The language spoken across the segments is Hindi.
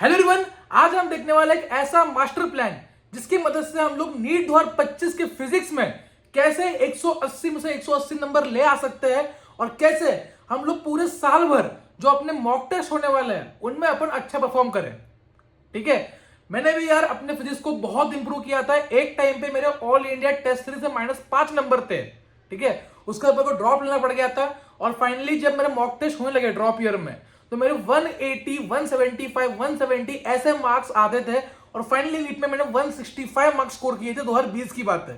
हेलो एवरीवन, आज हम देखने वाले एक ऐसा मास्टर प्लान जिसकी मदद से हम लोग नीट 2025 के फिजिक्स में कैसे 180 में से 180 नंबर ले आ सकते हैं और कैसे हम लोग पूरे साल भर जो अपने मॉक टेस्ट होने वाले हैं उनमें अपन अच्छा परफॉर्म करें। ठीक है, मैंने भी यार अपने फिजिक्स को बहुत इंप्रूव किया था। एक टाइम पे मेरे ऑल इंडिया टेस्ट सीरीज से -5 नंबर थे। ठीक है, उसका मेरे को ड्रॉप लेना पड़ गया था और फाइनली जब मेरे मॉक टेस्ट होने लगे ड्रॉप ईयर में तो मेरे 180, 175, 170 ऐसे मार्क्स आते थे और फाइनली नीट में मैंने 165 मार्क्स स्कोर किए थे। 2020 की बात है।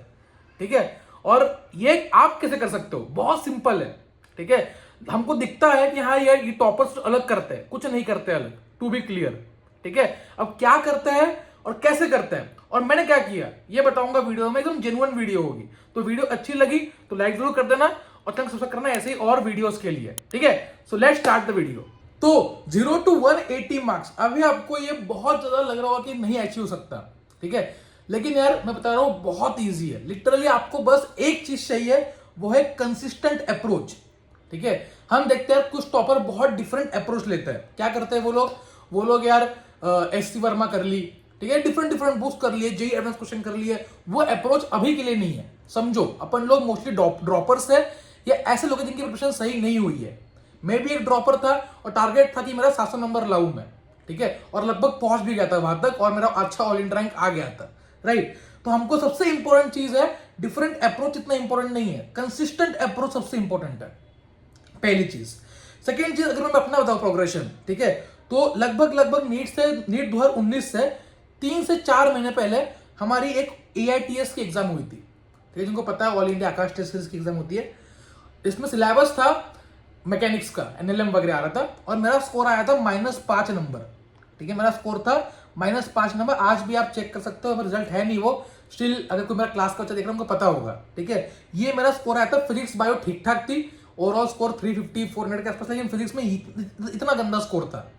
ठीक है, और ये आप कैसे कर सकते हो? बहुत सिंपल है। ठीक है, हमको दिखता है कि हाँ यार ये टॉपर्स अलग करते हैं, कुछ नहीं करते अलग, टू बी क्लियर। ठीक है, अब क्या करते हैं और कैसे करते हैं और मैंने क्या किया ये बताऊंगा वीडियो में। एकदम जेन्युइन वीडियो होगी। तो वीडियो अच्छी लगी तो लाइक जरूर कर देना और चैनल सब्सक्राइब करना ऐसे ही और वीडियोस के लिए। ठीक है, so let's start the video. तो 0 to 180 मार्क्स, अभी आपको ये बहुत ज्यादा लग रहा होगा कि नहीं अचीव हो सकता। ठीक है, लेकिन यार मैं बता रहा हूं बहुत इजी है। लिटरली आपको बस एक चीज चाहिए, वो है कंसिस्टेंट अप्रोच। ठीक है, हम देखते हैं कुछ टॉपर बहुत डिफरेंट अप्रोच लेते हैं। क्या करते हैं वो लोग यार एस सी वर्मा कर ली, ठीक है, डिफरेंट बुक्स कर लिए, जेई एडवांस क्वेश्चन कर लिए। वो अप्रोच अभी के लिए नहीं है। समझो, अपन लोग मोस्टली ड्रॉपर्स है या ऐसे लोग जिनकी प्रिपरेशन सही नहीं हुई है। मैं भी एक ड्रॉपर था और टारगेट था कि मेरा 700 नंबर लाऊं मैं। ठीक है, और लगभग पहुंच भी गया था वहां तक और मेरा अच्छा ऑल इंडिया रैंक आ गया था। राइट, तो हमको सबसे इंपॉर्टेंट चीज है, डिफरेंट अप्रोच इतना इंपॉर्टेंट नहीं है, कंसिस्टेंट अप्रोच सबसे इंपॉर्टेंट है, पहली चीज। सेकेंड चीज, अगर मैं अपना बताऊं प्रोग्रेशन, ठीक है, तो लगभग नीट 2019 से 3 से 4 महीने पहले हमारी एक AITS की एग्जाम हुई थी। ठीक है, जिनको पता है ऑल इंडिया आकाश टेस्ट सीरीज की एग्जाम होती है। इसमें सिलेबस था मैकेनिक्स का, NLM वगैरह आ रहा था और मेरा स्कोर आया था -5 नंबर। ठीक है, मेरा स्कोर था -5 नंबर। आज भी आप चेक कर सकते हो, रिजल्ट है नहीं वो, स्टिल अगर कोई मेरा क्लास का बच्चा देख रहा है उनको पता होगा। ठीक है, ये मेरा स्कोर आया था। फिजिक्स बायो ठीक ठाक थी, ओवरऑल स्कोर 350 400 के आसपास, लेकिन फिजिक्स में इतना गंदा स्कोर था।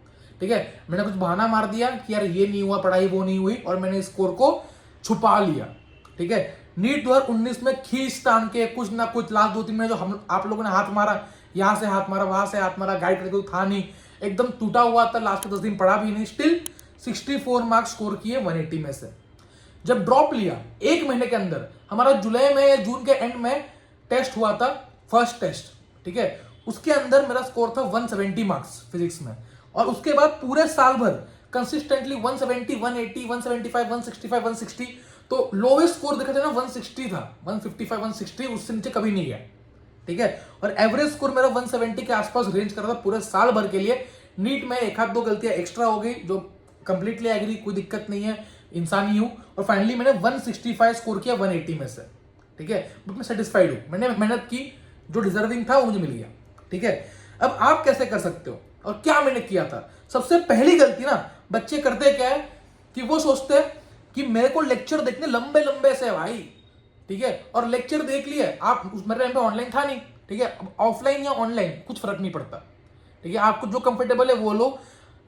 ठीक है, मैंने कुछ बहाना मार दिया कि यार ये नहीं हुआ पढ़ाई, वो नहीं हुई, और मैंने स्कोर को छुपा लिया। ठीक है, नीट 2019 में खींच तान के कुछ ना कुछ लास्ट 2-3 महीने जो हम आप लोगों ने हाथ मारा, यहां से हाथ मारा, वहां से हाथ मारा, गाइड करके था नहीं, एकदम टूटा हुआ था। लास्ट के 10 दिन पढ़ा भी नहीं, स्टिल 64 मार्क्स स्कोर किए 180 में से। जब ड्रॉप लिया 1 महीने के अंदर, हमारा जुलाई में या जून के एंड में टेस्ट हुआ था, फर्स्ट टेस्ट। ठीक है, उसके अंदर मेरा स्कोर था 170 मार्क्स फिजिक्स में, और उसके बाद पूरे साल भर कंसिस्टेंटली 170, 180, 175, 165, 160, तो लोवेस्ट स्कोर देखा जाए ना 160 था, 155, 160, उससे नीचे कभी नहीं गया। ठीक है, और एवरेज स्कोर मेरा 170 के आसपास रेंज कर रहा था पूरे साल भर के लिए। नीट में एक हाथ दो गलतियां एक्स्ट्रा हो गई, जो कंप्लीटली एग्री, कोई दिक्कत नहीं है, इंसान ही हूं, और फाइनली मैंने 165 स्कोर किया 180 में से। ठीक है, बट मैं सेटिस्फाइड हूं, मैंने मेहनत की, जो डिजर्विंग था वो मुझे मिल गया। ठीक है, अब आप कैसे कर सकते हो और क्या मैंने किया था? सबसे पहली गलती ना, बच्चे करते क्या है कि वो सोचते हैं कि मेरे को लेक्चर देखने लंबे लंबे से भाई। ठीक है, और लेक्चर देख लिए आप, मेरे टाइम पे ऑनलाइन था नहीं। ठीक है, ऑफलाइन या ऑनलाइन कुछ फर्क नहीं पड़ता। ठीक है, आपको जो कंफर्टेबल है वो लो।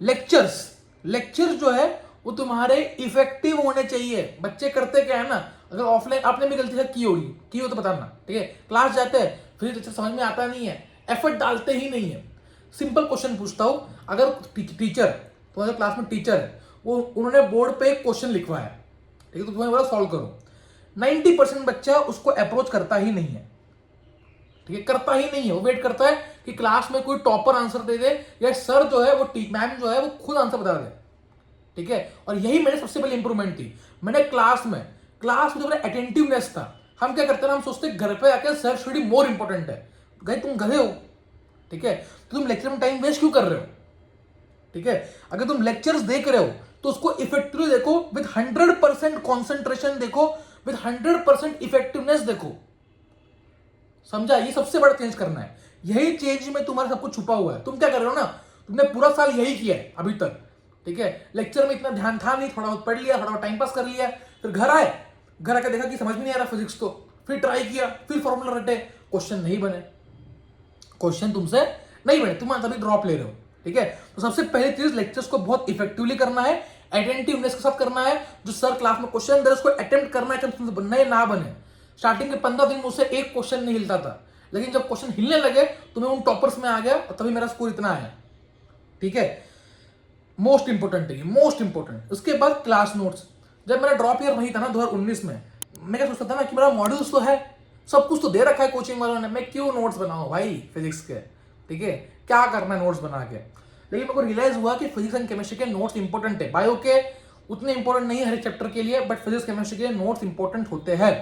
लेक्चर्स जो है वो तुम्हारे इफेक्टिव होने चाहिए। बच्चे करते क्या है ना, अगर ऑफलाइन आपने भी गलती की होगी, की हो तो बताना। ठीक है, क्लास जाते हैं, फिर समझ में आता नहीं है, एफर्ट डालते ही नहीं है। सिंपल क्वेश्चन पूछता हूं, अगर टीचर, तुम्हारे क्लास में टीचर है, वो उन्होंने बोर्ड पे एक क्वेश्चन लिखवाया, ठीक है, तो तुम्हें बोला सॉल्व करो, 90% बच्चा उसको अप्रोच करता ही नहीं है। ठीक है, करता ही नहीं है, वो वेट करता है कि क्लास में कोई टॉपर आंसर दे दे या सर जो है वो मैम जो है वो खुद आंसर बता दे। ठीक है, और यही मेरे सबसे पहले इंप्रूवमेंट थी। मैंने क्लास में जो मेरा अटेंटिवनेस था, हम क्या करते हैं, हम सोचते घर पे आकर सेल्फ स्टडी मोर इंपॉर्टेंट है। भाई तुम गधे हो। ठीक है, तो तुम लेक्चर में टाइम वेस्ट क्यों कर रहे हो? ठीक है, अगर तुम लेक्चर्स देख रहे हो तो उसको इफेक्टिवली देखो, विद 100% कॉन्सेंट्रेशन देखो, विद 100% इफेक्टिवनेस देखो। समझा? ये सबसे बड़ा चेंज करना है। यही चेंज में तुम्हारा सब कुछ छुपा हुआ है। तुम क्या कर रहे हो ना, तुमने पूरा साल यही किया है अभी तक। ठीक है, लेक्चर में इतना ध्यान था नहीं, थोड़ा बहुत पढ़ लिया, थोड़ा बहुत टाइम पास कर लिया, फिर घर आके देखा कि समझ में नहीं आ रहा फिजिक्स, तो फिर ट्राई किया, फिर फॉर्मूला रटे, क्वेश्चन नहीं बने, क्वेश्चन तुमसे नहीं बने, तुम तभी ड्रॉप ले रहे हो। ठीक है, तो सबसे पहली चीज, लेक्चर्स को बहुत इफेक्टिवली करना है, अटेंटिवनेस के साथ करना है। जो सर क्लास में क्वेश्चन दे रहे उसको अटेम्प्ट करना है, चाहे तुमसे बनना ना बने। स्टार्टिंग के 15 दिन मुझसे एक क्वेश्चन नहीं हिलता था, लेकिन जब क्वेश्चन हिलने लगे तो मैं उन टॉपर्स में आ गया और तभी मेरा स्कोर इतना आया। ठीक है, मोस्ट इंपोर्टेंट है, मोस्ट इंपोर्टेंट। उसके बाद क्लास नोट्स। जब मेरा ड्रॉप ईयर वही था ना 2019 में, मैं क्या सोचता था ना कि मेरा मॉड्यूल्स तो है, सब कुछ तो दे रखा है कोचिंग वालों ने, मैं क्यों नोट्स बनाऊं भाई फिजिक्स के, ठीक है, क्या करना है नोट्स बना के। लेकिन मेरे को रियलाइज हुआ कि फिजिक्स एंड केमिस्ट्री के नोट्स इंपॉर्टेंट है, बायो के उतने इंपॉर्टेंट नहीं है हर एक चैप्टर के लिए, बट फिजिक्स केमिस्ट्री के नोट्स इंपॉर्टेंट होते हैं।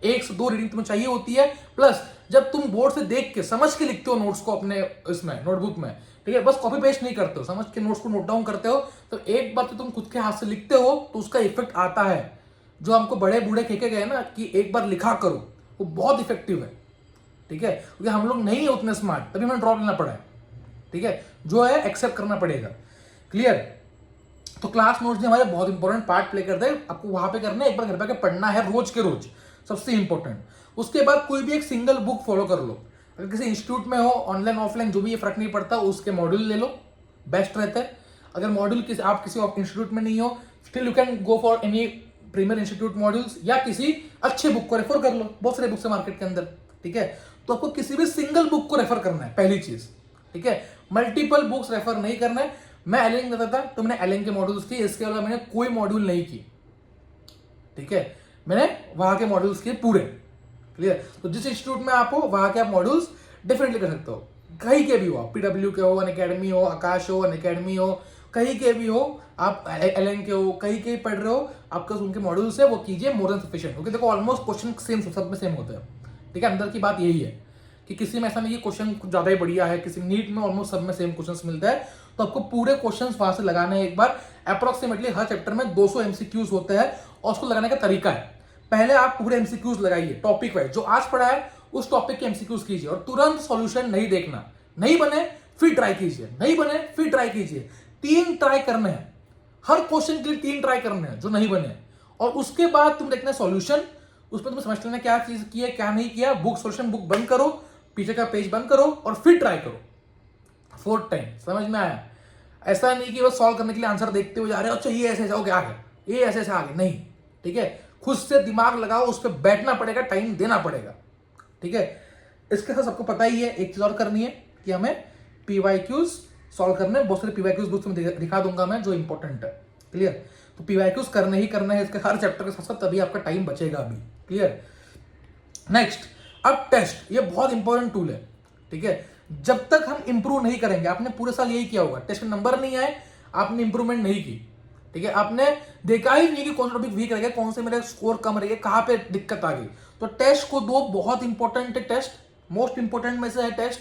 1 से 2 रीडिंग तुम्हें चाहिए होती है, प्लस जब तुम बोर्ड से देख के समझ के लिखते हो नोट्स को अपने इसमें नोटबुक में, ठीक है, बस कॉपी पेस्ट नहीं करते हो, समझ के नोट्स को नोट डाउन करते हो, तो एक बार तो तुम खुद के हाथ से लिखते हो तो उसका इफेक्ट आता है। जो हमको बड़े बूढ़े कह के गए ना कि एक बार लिखा करो, वो बहुत इफेक्टिव है, ठीक है, क्योंकि हम लोग नहीं है उतने स्मार्ट, तभी हमें ड्रॉप लेना पड़ा है, ठीक है, जो है एक्सेप्ट करना पड़ेगा। क्लियर? तो क्लास नोट्स हमारे बहुत इंपॉर्टेंट पार्ट प्ले करते हैं, आपको वहां पे करना है, एक बार घर पे पढ़ना है रोज के रोज, सबसे इंपॉर्टेंट। उसके बाद कोई भी एक सिंगल बुक फॉलो कर लो, अगर किसी इंस्टीट्यूट में हो, ऑनलाइन ऑफलाइन जो भी ये फर्क नहीं पड़ता, उसके मॉड्यूल ले लो, बेस्ट रहता है। अगर मॉड्यूल आप किसी इंस्टीट्यूट में नहीं हो, still you can go for any premier institute modules, या किसी अच्छे बुक को रेफर कर लो, बहुत सारे बुक्स है मार्केट के अंदर, ठीक है। तो आपको किसी भी सिंगल बुक को रेफर करना है, पहली चीज, ठीक है, मल्टीपल बुक्स रेफर नहीं करना है। मैं एलेन करता था तो मैंने एलेन के मॉड्यूल्स किए, इसके अलावा मैंने कोई मॉड्यूल नहीं की, ठीक है, मैंने वहां के मॉड्यूल्स किए पूरे। क्लियर? तो जिस इंस्टीट्यूट में आप हो वहां के आप मॉड्यूल्स डेफिनेटली कर सकते हो, कहीं के भी हो, पीडब्ल्यू के हो, अनअकैडमी हो, आकाश हो, अनअकैडमी हो, कहीं के भी हो, आप एलेन के हो, कहीं के पढ़ रहे हो, आपका उनके मॉड्यूल्स है वो कीजिए, मोर देन सफिशिएंट। क्योंकि देखो ऑलमोस्ट क्वेश्चन सेम, सब में सेम होते हैं, ठीक है, अंदर की बात यही है कि किसी में ऐसा नहीं कि क्वेश्चन कुछ ज्यादा ही बढ़िया है, किसी नीट में ऑलमोस्ट सब में सेम क्वेश्चन मिलता है, तो आपको पूरे क्वेश्चंस वहां से लगाने हैं। एक बार अप्रोक्सीमेटली हर चैप्टर में 200 एमसीक्यूज होते हैं, और उसको लगाने का तरीका है, पहले आप पूरे एमसीक्यूज लगाइए टॉपिक वाइज, जो आज पढ़ा है उस टॉपिक के एमसीक्यूज कीजिए, और तुरंत सॉल्यूशन नहीं देखना, नहीं बने फिर ट्राई कीजिए, नहीं बने फिर ट्राई कीजिए, 3 ट्राई करने हैं हर क्वेश्चन के लिए, 3 ट्राई करने हैं जो नहीं बने, और उसके बाद तुम देखना सॉल्यूशन, उसमें तुम्हें समझ लेना क्या चीज की है क्या नहीं किया, बुक सॉल्यूशन बुक बंद करो, पीछे का पेज बंद करो और फिर ट्राई करो 4th टाइम। समझ में आया? ऐसा नहीं कि बस सॉल्व करने के लिए आंसर देखते हुए जा रहे हो, अच्छा ये ऐसे हो गया, आ गया, ये ऐसे आ गया, नहीं, ठीक है, खुद से दिमाग लगाओ, उस पर बैठना पड़ेगा, टाइम देना पड़ेगा, ठीक है। इसके साथ सबको पता ही है, एक चीज और करनी है कि हमें पीवाईक्यूज सॉल्व करने, बहुत सारे पीवाईक्यूज बुक्स में दिखा दूंगा मैं जो इंपॉर्टेंट है। क्लियर? तो पीवाईक्यूज करने ही करना है इसके हर चैप्टर के साथ साथ, तभी आपका टाइम बचेगा अभी। क्लियर? नेक्स्ट, अब टेस्ट, ये बहुत इंपॉर्टेंट टूल है, ठीक है। जब तक हम इंप्रूव नहीं करेंगे, आपने पूरे साल यही किया होगा, टेस्ट में नंबर नहीं आए, आपने इंप्रूवमेंट नहीं की, ठीक है, आपने देखा ही नहीं कि कौन सा टॉपिक वीक रह गया, कौन से मेरे स्कोर कम रह गए, कहां पे दिक्कत आ गई, तो टेस्ट को दो, बहुत इंपॉर्टेंट है टेस्ट, मोस्ट इंपॉर्टेंट में से है टेस्ट।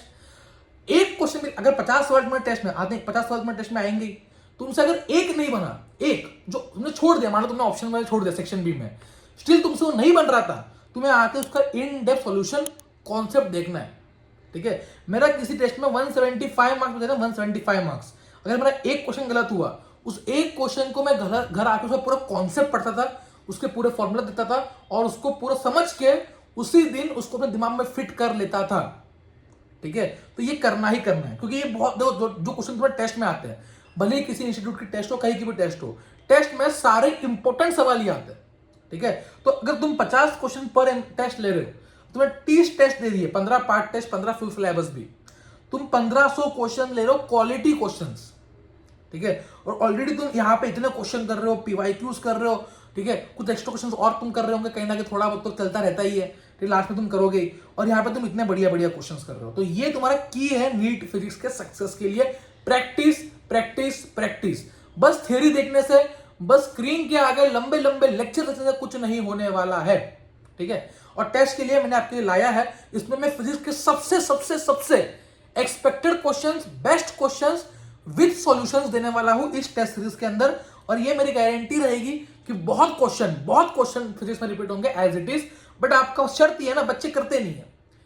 एक क्वेश्चन अगर 50 सवाल में टेस्ट में आते हैं, 50 सवाल में टेस्ट में आएंगे, तुमसे अगर एक नहीं बना, एक जो तुमने छोड़ दिया, मान लो तुमने ऑप्शन में छोड़ दिया सेक्शन बी में, स्टिल तुमसे वो नहीं बन रहा था, तुम्हें आके उसका इन डेप्थ सॉल्यूशन कॉन्सेप्ट देखना है, ठीक है। मेरा किसी टेस्ट में 175 मार्क्स देना, 175 मार्क्स, अगर मेरा एक क्वेश्चन गलत हुआ, उस एक क्वेश्चन को मैं घर आके उसका पूरा कॉन्सेप्ट पढ़ता था, उसके पूरे फॉर्मूला देता था, और उसको पूरा समझ के उसी दिन उसको अपने दिमाग में फिट कर लेता था, ठीक है। तो ये करना ही करना है, क्योंकि ये बहुत जो क्वेश्चन तुम्हारे टेस्ट में आते हैं, भले ही किसी इंस्टीट्यूट की टेस्ट हो, कहीं की भी टेस्ट हो, टेस्ट में सारे इंपॉर्टेंट सवाल ही आते हैं, ठीक है। तो अगर तुम 50 क्वेश्चन पर टेस्ट ले रहे हो, तुम्हें 30 टेस्ट दे दिए, 15 पार्ट टेस्ट, 15 फुल सिलेबस भी, तुम 1500 क्वेश्चन ले रहे हो, क्वालिटी क्वेश्चंस, ठीक है। और ऑलरेडी तुम यहां पे इतने क्वेश्चन कर रहे हो, पीवाईक्यूज कर रहे हो, ठीक है, कुछ एक्स्ट्रा क्वेश्चन और तुम कर रहे होंगे, कहीं ना कहीं थोड़ा बहुत तो चलता रहता ही है, ठीक, लास्ट में तुम करोगे, और यहाँ पे तुम इतने बढ़िया बढ़िया क्वेश्चंस कर रहे हो, तो ये तुम्हारा की है नीट फिजिक्स के सक्सेस के लिए, प्रैक्टिस प्रैक्टिस प्रैक्टिस। बस थ्योरी देखने से, बस स्क्रीन के आगे लंबे लंबे लेक्चर देखने से कुछ नहीं होने वाला है, ठीक है। और टेस्ट के लिए मैंने आपके लिए लाया है, इसमें मैं फिजिक्स के सबसे सबसे सबसे expected questions, best questions with solutions देने वाला हूं इस टेस्ट सीरीज के अंदर, और ये मेरी गारंटी रहेगी कि बहुत क्वेश्चन फिजिक्स में रिपीट होंगे एज इट इज, बट आपका शर्त ये है ना, बच्चे करते नहीं है,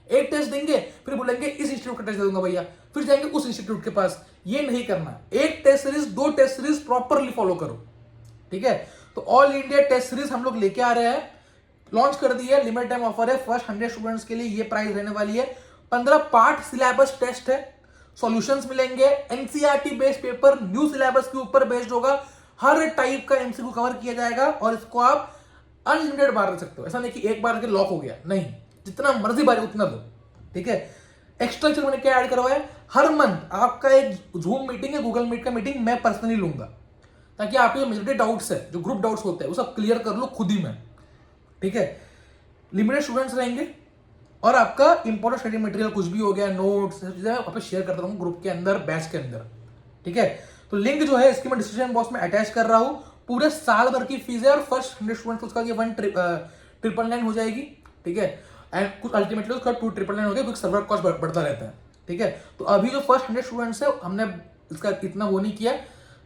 एक टेस्ट देंगे फिर बोलेंगे इस इंस्टीट्यूट का टेस्ट दे दूंगा भैया, फिर जाएंगे उस इंस्टीट्यूट के पास, ये नहीं करना, एक test series, 2 test series properly follow करो, ठीक है। तो ऑल इंडिया टेस्ट सीरीज हम लोग लेके आ रहे हैं, लॉन्च कर दी है, लिमिटेड टाइम ऑफर है, फर्स्ट 100 स्टूडेंट्स के लिए ये प्राइस रहने वाली है। 15 पार्ट सिलेबस टेस्ट है, सॉल्यूशंस मिलेंगे, NCERT based paper new syllabus के ऊपर बेस्ड होगा, हर टाइप का एमसीक्यू कवर किया जाएगा, और इसको आप अनलिमिटेड बार दे सकते हो, ऐसा नहीं कि एक बार के लॉक हो गया, नहीं, जितना मर्जी बार उतना दो, ठीक है। एक्स्ट्रा मैंने क्या ऐड करवाया, हर मंथ आपका एक जूम मीटिंग है, गूगल मीट का मीटिंग मैं पर्सनली लूंगा, ताकि आपके जो मेजोरिटी डाउट्स है, जो ग्रुप डाउट्स होते हैं, वो सब क्लियर कर लो खुद ही मैं। ठीक है, लिमिटेड स्टूडेंट्स रहेंगे और आपका इंपॉर्टेंट स्टडी मटेरियल कुछ भी हो गया, नोट्स, सब चीजें वहां पे शेयर करता रहूंगा ग्रुप के अंदर, बैच के अंदर। ठीक है, तो लिंक जो है इसकी मैं डिस्क्रिप्शन बॉक्स में अटैच कर रहा हूं। पूरे साल भर की फीस है और फर्स्ट 100 स्टूडेंट्स उसका ये 1,999 हो जाएगी। ठीक है, एंड कुछ अल्टीमेटली उसका 2,999 हो गया, क्योंकि सर्वर कॉस्ट बढ़ता रहता है। ठीक है, तो अभी जो फर्स्ट 100 स्टूडेंट्स है हमने इसका इतना वो नहीं किया,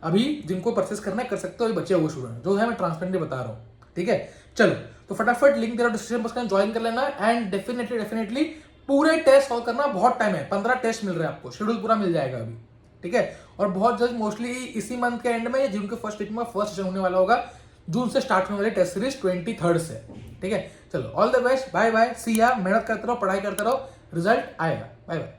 अभी जिनको परचेस करना है कर सकते हो, बचे हुए स्टूडेंट जो है मैं ट्रांसपेरेंटली बता रहा हूँ। ठीक है, चलो तो फटाफट लिंक दे रहा डिस्क्रिप्शन बॉक्स में ज्वाइन कर लेना। एंड डेफिनेटली पूरे टेस्ट सॉल्व करना, बहुत टाइम है, 15 टेस्ट मिल रहे हैं आपको, शेड्यूल पूरा मिल जाएगा अभी। ठीक है, और बहुत जल्द मोस्टली इसी मंथ के एंड में या जून के फर्स्ट वीक में फर्स्ट सेशन होने वाला होगा, जून से स्टार्ट होने वाली टेस्ट सीरीज 23rd से। ठीक है, चलो all the best, bye bye, see ya, मेहनत करते रहो, पढ़ाई करते रहो, रिजल्ट आएगा। Bye bye.